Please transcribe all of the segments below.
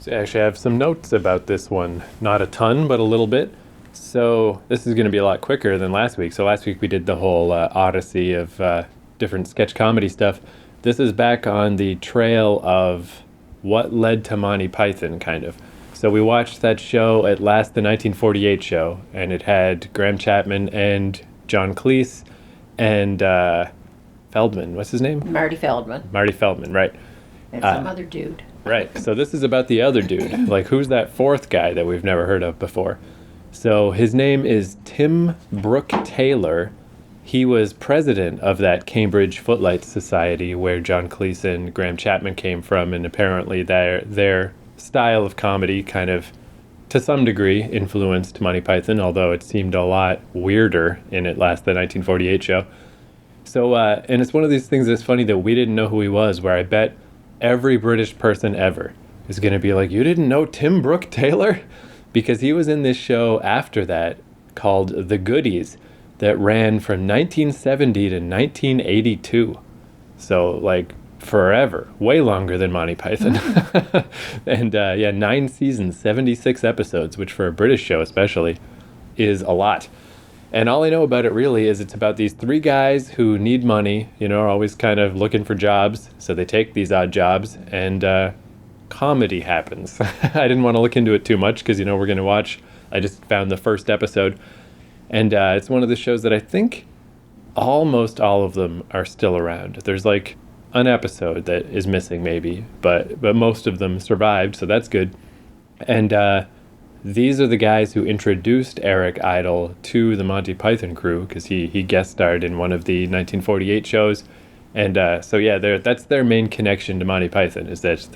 So actually, I have some notes about this one. Not a ton, but a little bit. So this is going to be a lot quicker than last week. So last week we did the whole odyssey of different sketch comedy stuff. This is back on the trail of what led to Monty Python, kind of. So we watched that show at last, the 1948 show, and it had Graham Chapman and John Cleese and Feldman. What's his name? Marty Feldman. Marty Feldman, right. And some other dude. Right. So this is about the other dude. Like, who's that fourth guy that we've never heard of before? So his name is Tim Brooke Taylor. He was president of that Cambridge Footlights Society where John Cleese and Graham Chapman came from, and apparently their style of comedy kind of, to some degree, influenced Monty Python, although it seemed a lot weirder in at last the 1948 show. So, and it's one of these things that's funny that we didn't know who he was, where I bet every British person ever is going to be like, you didn't know Tim Brooke Taylor? Because he was in this show after that called The Goodies that ran from 1970 to 1982. So, like, forever. Way longer than Monty Python. And, 9 seasons, 76 episodes, which for a British show especially is a lot. And all I know about it really is it's about these three guys who need money, are always kind of looking for jobs. So they take these odd jobs and comedy happens. I didn't want to look into it too much because, we're going to watch. I just found the first episode. And it's one of the shows that I think almost all of them are still around. There's like an episode that is missing maybe, but most of them survived, so that's good. And these are the guys who introduced Eric Idle to the Monty Python crew because he guest starred in one of the 1948 shows. And that's their main connection to Monty Python, is that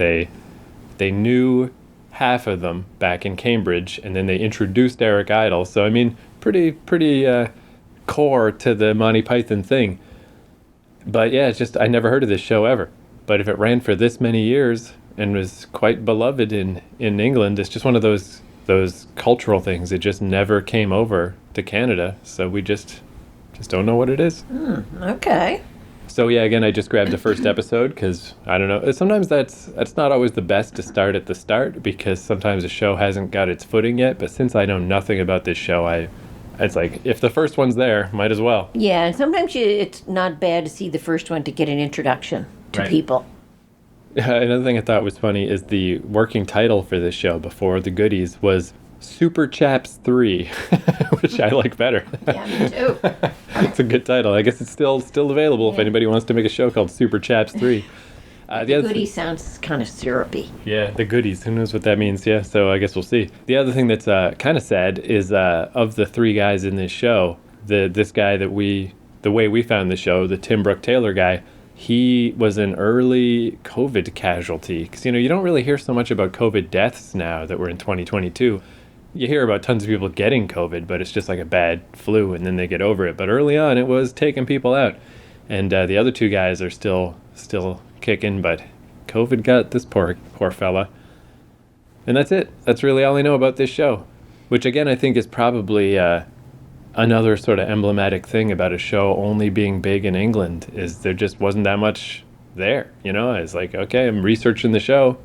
they knew half of them back in Cambridge, and then they introduced Eric Idle. So, I mean, pretty core to the Monty Python thing. But yeah, it's just, I never heard of this show ever. But if it ran for this many years and was quite beloved in England, it's just one of those cultural things. It just never came over to Canada. So we just don't know what it is. Okay. So yeah, again, I just grabbed the first episode because, I don't know, sometimes that's not always the best to start at the start because sometimes a show hasn't got its footing yet. But since I know nothing about this show, it's like, if the first one's there, might as well. Yeah, and sometimes it's not bad to see the first one to get an introduction to people. Another thing I thought was funny is the working title for this show before The Goodies was Super Chaps 3, which I like better. Yeah, me too. It's a good title. I guess it's still available if anybody wants to make a show called Super Chaps 3. The Goodies sounds kind of syrupy. Yeah, The Goodies. Who knows what that means? Yeah, so I guess we'll see. The other thing that's kind of sad is of the three guys in this show, this guy the way we found the show, the Tim Brooke Taylor guy, he was an early COVID casualty. Because, you don't really hear so much about COVID deaths now that we're in 2022. You hear about tons of people getting COVID, but it's just like a bad flu and then they get over it. But early on, it was taking people out. And the other two guys are still kicking, but COVID got this poor fella. And that's it. That's really all I know about this show. Which, again, I think is probably another sort of emblematic thing about a show only being big in England, is there just wasn't that much there. It's like, okay, I'm researching the show.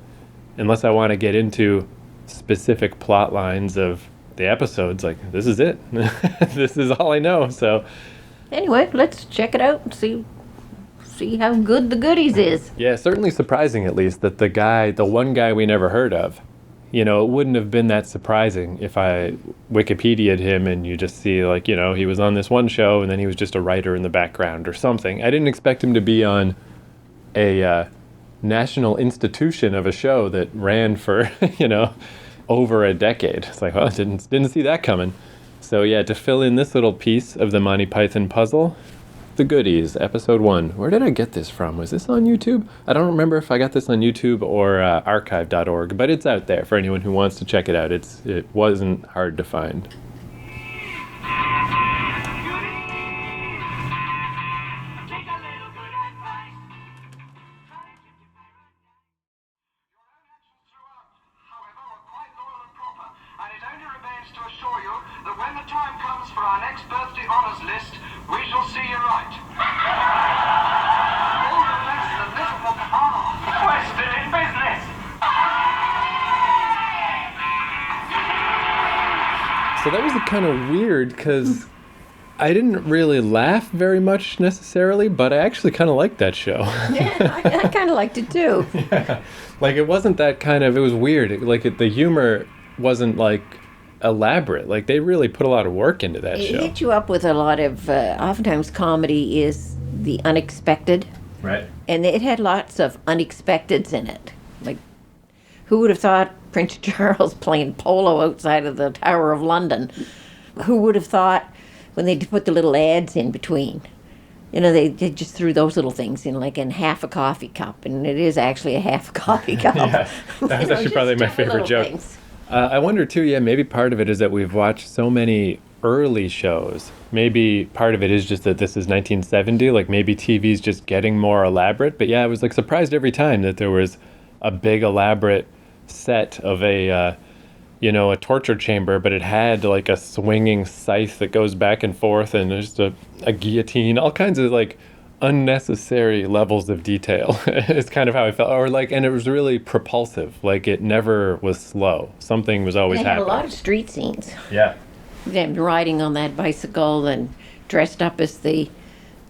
Unless I want to get into specific plot lines of the episodes, like, this is it. This is all I know. So anyway, let's check it out and see how good The Goodies is. Yeah, certainly surprising, at least, that the one guy we never heard of, it wouldn't have been that surprising if I Wikipedia'd him and you just see, like, he was on this one show and then he was just a writer in the background or something. I didn't expect him to be on a national institution of a show that ran for, over a decade. It's like, well, didn't see that coming. So yeah, to fill in this little piece of the Monty Python puzzle, The Goodies, episode 1. Where did I get this from? Was this on YouTube? I don't remember if I got this on YouTube or archive.org, but it's out there for anyone who wants to check it out. It wasn't hard to find. So that was kind of weird because I didn't really laugh very much necessarily, but I actually kind of liked that show. Yeah, I kind of liked it too. Yeah. Like it wasn't that kind of, it was weird. The humor wasn't like elaborate. Like they really put a lot of work into that It show. hit you up with a lot of, oftentimes comedy is the unexpected. Right. And it had lots of unexpecteds in it. Like, who would have thought Prince Charles playing polo outside of the Tower of London? Who would have thought when they put the little ads in between? You know, they just threw those little things in, like in half a coffee cup, and it is actually a half a coffee cup. Yeah, that was actually probably my favorite joke. I wonder too, yeah, maybe part of it is that we've watched so many early shows. Maybe part of it is just that this is 1970, like maybe TV's just getting more elaborate. But yeah, I was like surprised every time that there was a big elaborate set of a torture chamber, but it had like a swinging scythe that goes back and forth and there's a guillotine, all kinds of like unnecessary levels of detail. It's kind of how I felt. And it was really propulsive. Like it never was slow. Something was always They had happening. a lot of street scenes. Yeah. Them riding on that bicycle and dressed up as the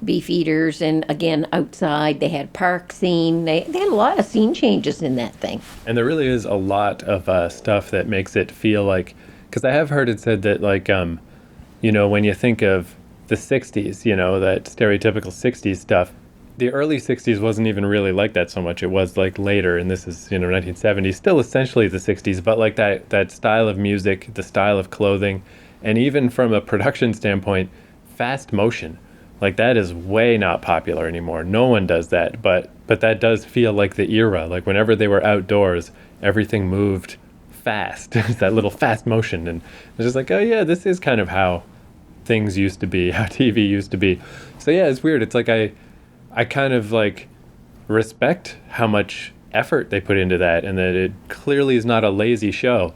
beef eaters, and again outside they had park scene. They had a lot of scene changes in that thing. And there really is a lot of stuff that makes it feel like, because I have heard it said that like, when you think of the 60s, that stereotypical 60s stuff, the early 60s wasn't even really like that so much. It was like later, and this is, 1970s, still essentially the 60s, but like that style of music, the style of clothing, and even from a production standpoint, fast motion. Like that is way not popular anymore. No one does that, but that does feel like the era. Like whenever they were outdoors, everything moved fast. It's that little fast motion, and it's just like, oh yeah, this is kind of how things used to be, how TV used to be. So yeah, it's weird. It's like I kind of like respect how much effort they put into that, and that it clearly is not a lazy show.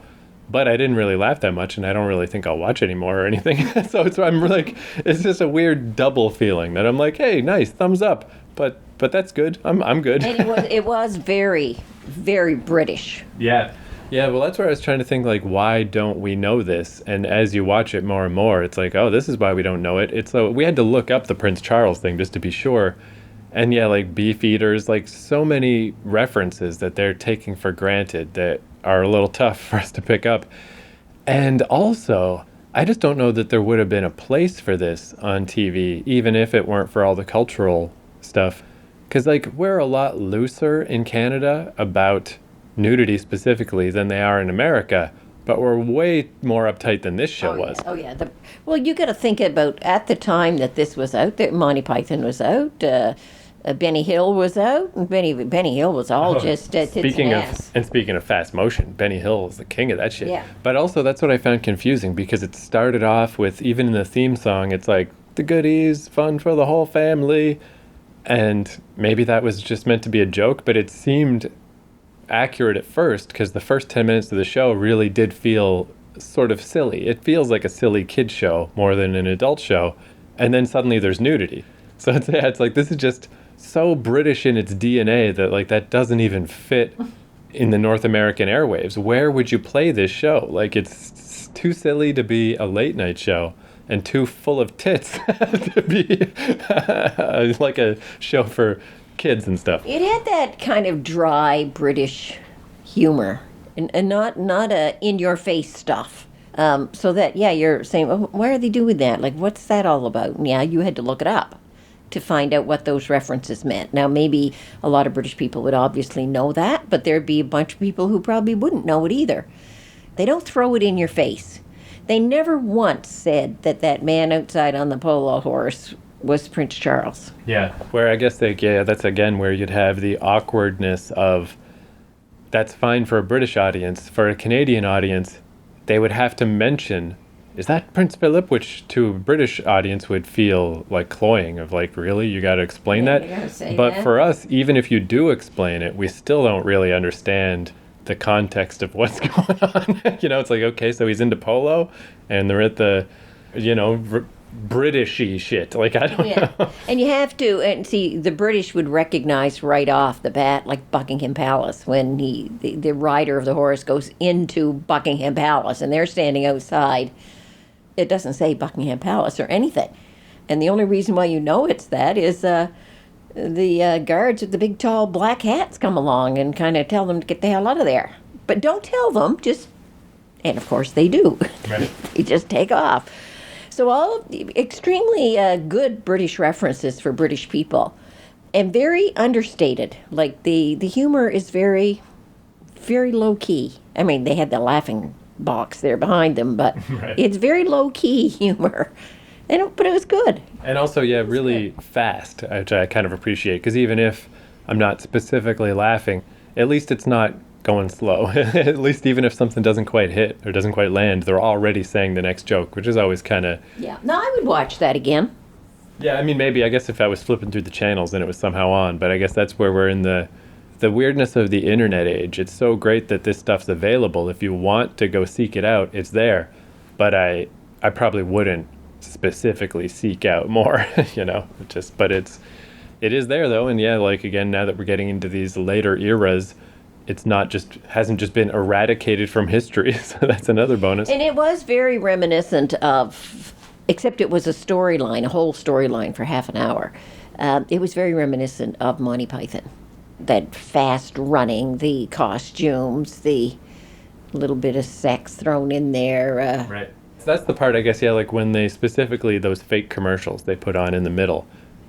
But I didn't really laugh that much, and I don't really think I'll watch anymore or anything. So I'm like, it's just a weird double feeling that I'm like, hey, nice, thumbs up, but that's good. I'm good. And it was very, very British. Yeah. Yeah, well, that's where I was trying to think, like, why don't we know this? And as you watch it more and more, it's like, oh, this is why we don't know it. We had to look up the Prince Charles thing just to be sure. And yeah, like beef eaters, like so many references that they're taking for granted that are a little tough for us to pick up. And also, I just don't know that there would have been a place for this on TV, even if it weren't for all the cultural stuff. Because, like, we're a lot looser in Canada about nudity specifically than they are in America, but we're way more uptight than this show was. Oh, yeah. Well, you got to think about, at the time that this was out, that Monty Python was out, Benny Hill was out, and Benny Hill was all just tits and ass. Speaking of fast motion, Benny Hill is the king of that shit. Yeah. But also, that's what I found confusing, because it started off with, even in the theme song, it's like, the goodies, fun for the whole family. And maybe that was just meant to be a joke, but it seemed accurate at first, because the first 10 minutes of the show really did feel sort of silly. It feels like a silly kid show more than an adult show. And then suddenly there's nudity. So it's like, this is just so British in its DNA that like that doesn't even fit in the North American airwaves. Where would you play this show? Like, it's too silly to be a late night show and too full of tits to be like a show for kids and stuff. It had that kind of dry British humor and not in-your-face stuff. So that, yeah, you're saying, well, why are they doing that? Like, what's that all about? And yeah, you had to look it up to find out what those references meant. Now, maybe a lot of British people would obviously know that, but there'd be a bunch of people who probably wouldn't know it either. They don't throw it in your face. They never once said that man outside on the polo horse was Prince Charles. Yeah, where I guess that's again where you'd have the awkwardness of, that's fine for a British audience. For a Canadian audience, they would have to mention, is that Prince Philip? Which to a British audience would feel like cloying, of like, really? You got to explain Yeah, that? you gotta say But that. for us, even if you do explain it, we still don't really understand the context of what's going on. It's like, okay, so he's into polo and they're at the, Britishy shit. Like, I don't know. And you have to, and see, the British would recognize right off the bat, like Buckingham Palace, when the rider of the horse goes into Buckingham Palace, and they're standing outside It doesn't say Buckingham Palace or anything. And the only reason why you know it's that is the guards with the big tall black hats come along and kind of tell them to get the hell out of there. But don't tell them, and of course they do. Right. You just take off. So all extremely good British references for British people, and very understated. Like the humor is very, very low key. I mean, they had the laughing box there behind them, but Right. it's very low key humor. But it was good. And also, yeah, really fast, which I kind of appreciate, because even if I'm not specifically laughing, at least it's not going slow. At least even if something doesn't quite hit or doesn't quite land, they're already saying the next joke, which is always kind of... Yeah. No, I would watch that again. Yeah, I mean, maybe, I guess if I was flipping through the channels and it was somehow on, but I guess that's where we're in the weirdness of the internet age. It's so great that this stuff's available. If you want to go seek it out, it's there. But I probably wouldn't specifically seek out more, but it is there though. And yeah, like again, now that we're getting into these later eras, it's hasn't just been eradicated from history. So that's another bonus. And it was very reminiscent of, except it was a whole storyline for half an hour. It was very reminiscent of Monty Python. That fast running, the costumes, the little bit of sex thrown in there. Right. So that's the part, I guess, yeah, like when they specifically, those fake commercials they put on in the middle,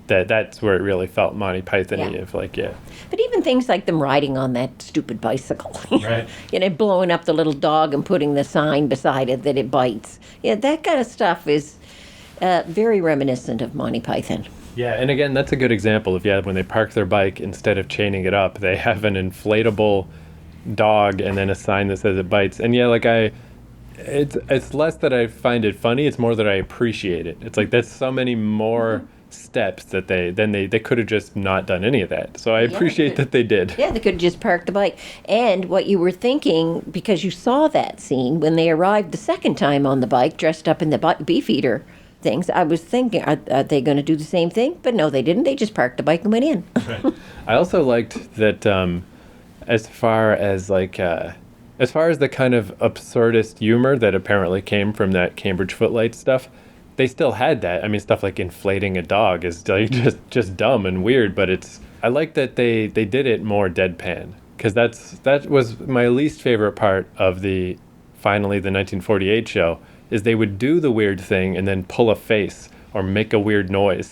that's where it really felt Monty Python-y, Yeah. But even things like them riding on that stupid bicycle, Right. Blowing up the little dog and putting the sign beside it that it bites. Yeah, that kind of stuff is very reminiscent of Monty Python. Yeah, and again, that's a good example of, when they park their bike, instead of chaining it up, they have an inflatable dog and then a sign that says it bites. And it's less that I find it funny, it's more that I appreciate it. It's like, that's so many more steps that they could have just not done any of that. So I appreciate that they did. Yeah, they could have just parked the bike. And what you were thinking, because you saw that scene when they arrived the second time on the bike, dressed up in the Beefeater things, I was thinking, are they going to do the same thing? But no, they didn't. They just parked the bike and went in. Right. I also liked that as far as the kind of absurdist humor that apparently came from that Cambridge Footlights stuff, they still had that. I mean, stuff like inflating a dog is like just dumb and weird, but I like that they did it more deadpan, because that was my least favorite part of the 1948 show, is they would do the weird thing and then pull a face or make a weird noise.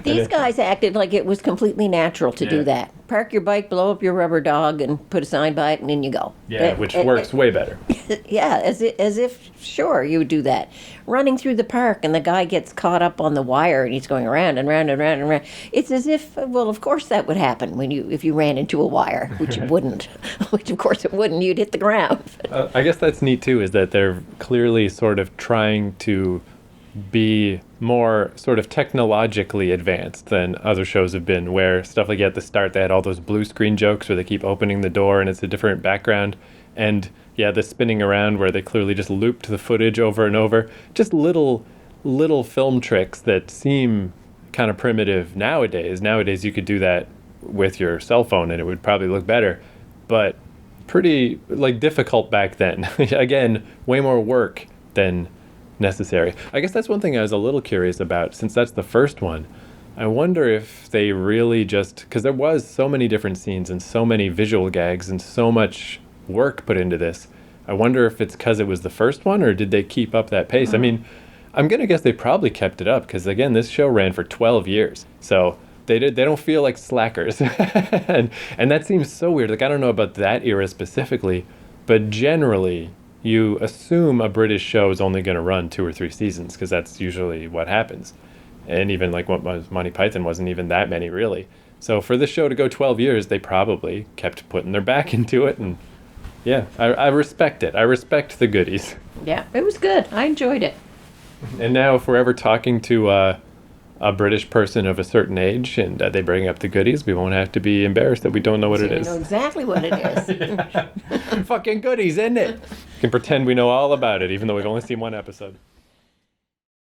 These guys acted like it was completely natural to do that. Park your bike, blow up your rubber dog, and put a sign by it, and in you go. Yeah, which works way better. Yeah, as if, sure, you would do that. Running through the park, and the guy gets caught up on the wire, and he's going around and round and round and round. It's as if, well, of course that would happen if you ran into a wire, which you wouldn't. Which, of course, it wouldn't. You'd hit the ground. I guess that's neat, too, is that they're clearly sort of trying to be more sort of technologically advanced than other shows have been, where stuff like at the start they had all those blue screen jokes where they keep opening the door and it's a different background, and the spinning around where they clearly just looped the footage over and over. Just little film tricks that seem kind of primitive nowadays. Nowadays you could do that with your cell phone and it would probably look better, but pretty difficult back then. Again, way more work than necessary. I guess that's one thing I was a little curious about, since that's the first one. I wonder if they really because there was so many different scenes and so many visual gags and so much work put into this. I wonder if it's because it was the first one, or did they keep up that pace? I mean, I'm going to guess they probably kept it up, because again, this show ran for 12 years. So they don't feel like slackers. and that seems so weird. I don't know about that era specifically, but generally you assume a British show is only going to run 2 or 3 seasons, because that's usually what happens. And even what was Monty Python wasn't even that many, really. So for this show to go 12 years, they probably kept putting their back into it. And yeah, I respect it. I respect the goodies. Yeah, it was good. I enjoyed it. And now if we're ever talking to a British person of a certain age and they bring up the goodies, we won't have to be embarrassed that we don't know what it is. We know exactly what it is. Fucking goodies, isn't it? We can pretend we know all about it, even though we've only seen one episode.